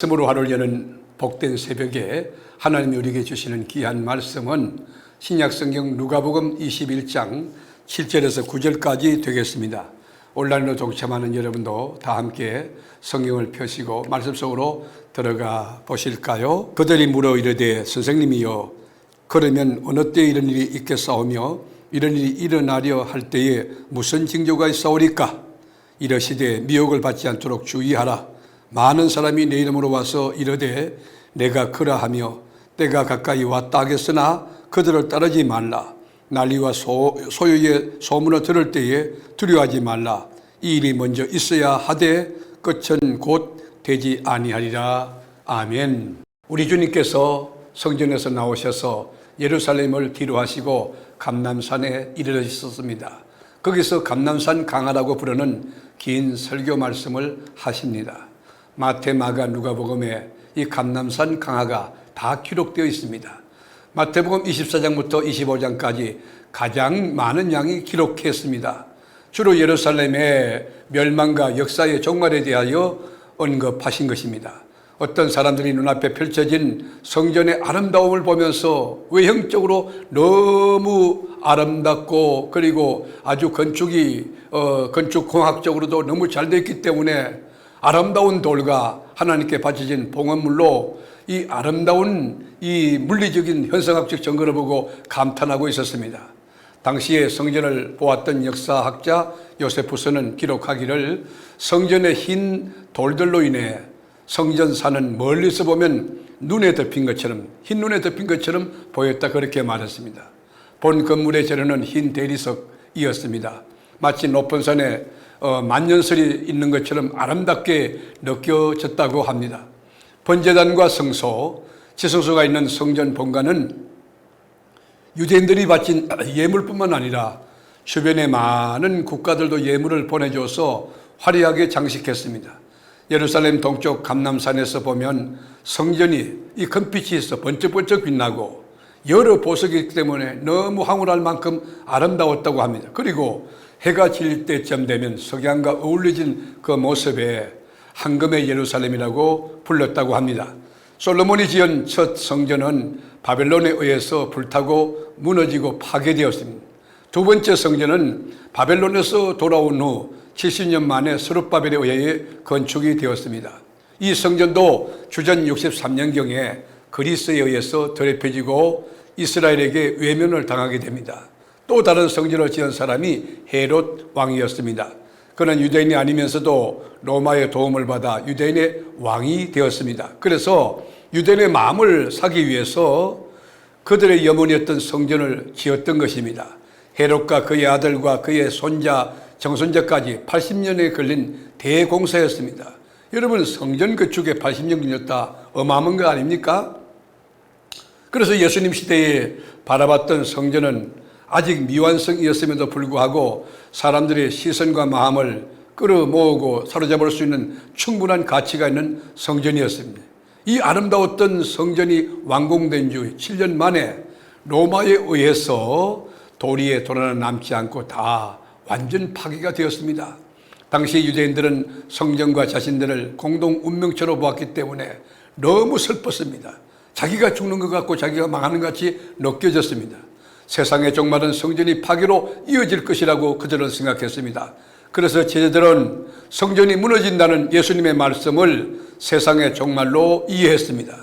말씀으로 하루를 여는 복된 새벽에 하나님이 우리에게 주시는 귀한 말씀은 신약성경 누가복음 21장 7절에서 9절까지 되겠습니다. 온라인으로 동참하는 여러분도 다 함께 성경을 펴시고 말씀 속으로 들어가 보실까요? 그들이 물어 이르되 선생님이여 그러면 어느 때에 이런 일이 있겠사오며 이런 일이 일어나려 할 때에 무슨 징조가 있사오리까? 이러시되 미혹을 받지 않도록 주의하라. 많은 사람이 내 이름으로 와서 이르되 내가 그러하며 때가 가까이 왔다 하겠으나 그들을 따르지 말라. 난리와 소유의 소문을 들을 때에 두려워하지 말라. 이 일이 먼저 있어야 하되 끝은 곧 되지 아니하리라. 아멘. 우리 주님께서 성전에서 나오셔서 예루살렘을 뒤로하시고 감람산에 이르렀었습니다. 거기서 감람산 강화라고 부르는 긴 설교 말씀을 하십니다. 마태, 마가, 누가복음에 이 감람산 강화가 다 기록되어 있습니다. 마태복음 24장부터 25장까지 가장 많은 양이 기록했습니다. 주로 예루살렘의 멸망과 역사의 종말에 대하여 언급하신 것입니다. 어떤 사람들이 눈앞에 펼쳐진 성전의 아름다움을 보면서 외형적으로 너무 아름답고 그리고 아주 건축공학적으로도 너무 잘 되어 있기 때문에 아름다운 돌과 하나님께 바쳐진 봉헌물로 이 아름다운 이 물리적인 현상학적 증거를 보고 감탄하고 있었습니다. 당시에 성전을 보았던 역사학자 요세푸스는 기록하기를 성전의 흰 돌들로 인해 성전산은 멀리서 보면 눈에 덮인 것처럼 흰 눈에 덮인 것처럼 보였다 그렇게 말했습니다. 본 건물의 재료는 흰 대리석이었습니다. 마치 높은 산에 만년설이 있는 것처럼 아름답게 느껴졌다고 합니다. 번제단과 성소, 지성소가 있는 성전 본관은 유대인들이 바친 예물뿐만 아니라 주변의 많은 국가들도 예물을 보내줘서 화려하게 장식했습니다. 예루살렘 동쪽 감람산에서 보면 성전이 이 금빛이 있어 번쩍번쩍 빛나고 여러 보석이 있기 때문에 너무 황홀할 만큼 아름다웠다고 합니다. 그리고 해가 질 때쯤 되면 석양과 어울려진 그 모습에 황금의 예루살렘이라고 불렀다고 합니다. 솔로몬이 지은 첫 성전은 바벨론에 의해서 불타고 무너지고 파괴되었습니다. 두 번째 성전은 바벨론에서 돌아온 후 70년 만에 스룹바벨에 의해 건축이 되었습니다. 이 성전도 주전 63년경에 그리스에 의해서 더럽혀지고 이스라엘에게 외면을 당하게 됩니다. 또 다른 성전을 지은 사람이 헤롯 왕이었습니다. 그는 유대인이 아니면서도 로마의 도움을 받아 유대인의 왕이 되었습니다. 그래서 유대인의 마음을 사기 위해서 그들의 염원이었던 성전을 지었던 것입니다. 헤롯과 그의 아들과 그의 손자, 정손자까지 80년에 걸린 대공사였습니다. 여러분, 성전 건축에 80년 걸렸다 어마어마한 거 아닙니까? 그래서 예수님 시대에 바라봤던 성전은 아직 미완성이었음에도 불구하고 사람들의 시선과 마음을 끌어모으고 사로잡을 수 있는 충분한 가치가 있는 성전이었습니다. 이 아름다웠던 성전이 완공된 지 7년 만에 로마에 의해서 도리에 돌 하나 남지 않고 다 완전 파괴가 되었습니다. 당시 유대인들은 성전과 자신들을 공동 운명처로 보았기 때문에 너무 슬펐습니다. 자기가 죽는 것 같고 자기가 망하는 것 같이 느껴졌습니다. 세상의 종말은 성전이 파괴로 이어질 것이라고 그들은 생각했습니다. 그래서 제자들은 성전이 무너진다는 예수님의 말씀을 세상의 종말로 이해했습니다.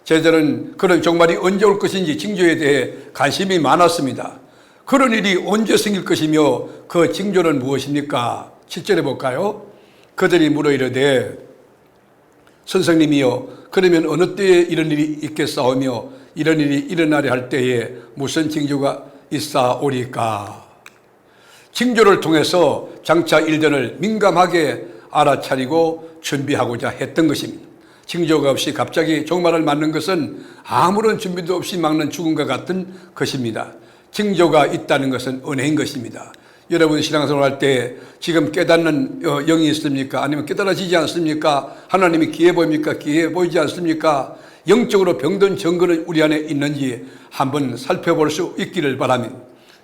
제자들은 그런 종말이 언제 올 것인지 징조에 대해 관심이 많았습니다. 그런 일이 언제 생길 것이며 그 징조는 무엇입니까? 7절에 볼까요? 그들이 물어 이르되 선생님이여 그러면 어느 때에 이런 일이 있겠사오며 이런 일이 일어나려 할 때에 무슨 징조가 있사오리까? 징조를 통해서 장차 일들을 민감하게 알아차리고 준비하고자 했던 것입니다. 징조가 없이 갑자기 종말을 맞는 것은 아무런 준비도 없이 막는 죽음과 같은 것입니다. 징조가 있다는 것은 은혜인 것입니다. 여러분 신앙생활 할 때 지금 깨닫는 영이 있습니까? 아니면 깨달아지지 않습니까? 하나님이 기회 보입니까? 기회 보이지 않습니까? 영적으로 병든 증거는 우리 안에 있는지 한번 살펴볼 수 있기를 바랍니다.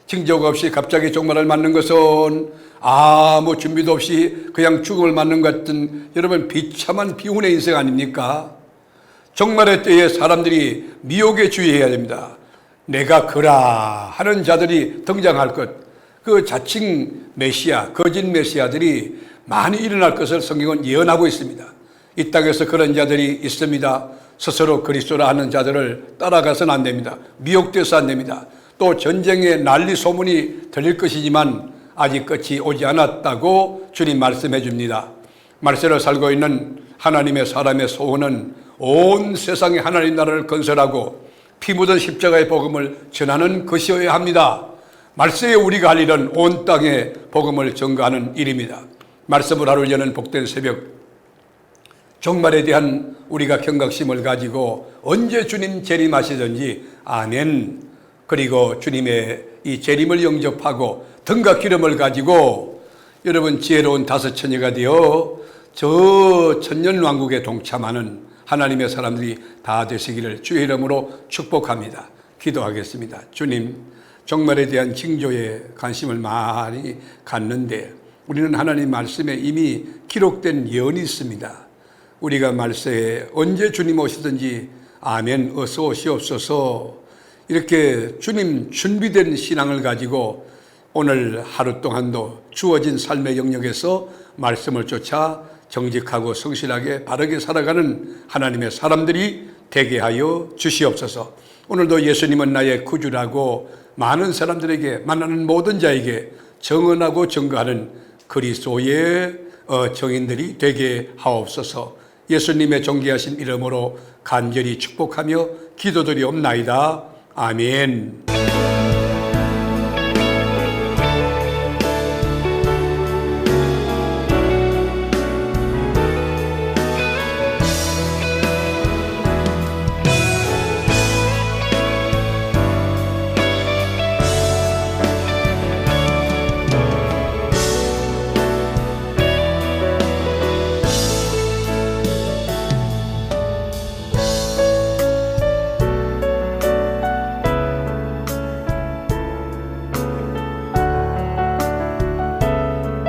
징조가 없이 갑자기 종말을 맞는 것은 아무 준비도 없이 그냥 죽음을 맞는 것 같은 여러분 비참한 비운의 인생 아닙니까? 종말의 때에 사람들이 미혹에 주의해야 됩니다. 내가 그라 하는 자들이 등장할 것, 그 자칭 메시아, 거짓 메시아들이 많이 일어날 것을 성경은 예언하고 있습니다. 이 땅에서 그런 자들이 있습니다. 스스로 그리스도라 하는 자들을 따라가서는 안 됩니다. 미혹돼서 안 됩니다. 또 전쟁의 난리 소문이 들릴 것이지만 아직 끝이 오지 않았다고 주님 말씀해 줍니다. 말세를 살고 있는 하나님의 사람의 소원은 온 세상에 하나님 나라를 건설하고 피 묻은 십자가의 복음을 전하는 것이어야 합니다. 말세에 우리가 할 일은 온 땅에 복음을 전가하는 일입니다. 말씀을 하루 여는 복된 새벽, 종말에 대한 우리가 경각심을 가지고 언제 주님 재림하시든지 아멘, 그리고 주님의 이 재림을 영접하고 등과 기름을 가지고 여러분 지혜로운 다섯 처녀가 되어 저 천년왕국에 동참하는 하나님의 사람들이 다 되시기를 주의 이름으로 축복합니다. 기도하겠습니다. 주님, 종말에 대한 징조에 관심을 많이 갖는데 우리는 하나님 말씀에 이미 기록된 예언이 있습니다. 우리가 말세에 언제 주님 오시든지 아멘, 어서 오시옵소서, 이렇게 주님 준비된 신앙을 가지고 오늘 하루 동안도 주어진 삶의 영역에서 말씀을 쫓아 정직하고 성실하게 바르게 살아가는 하나님의 사람들이 되게 하여 주시옵소서. 오늘도 예수님은 나의 구주라고 많은 사람들에게, 만나는 모든 자에게 정언하고 증거하는 그리스도의 정인들이 되게 하옵소서. 예수님의 존귀하신 이름으로 간절히 축복하며 기도드리옵나이다. 아멘.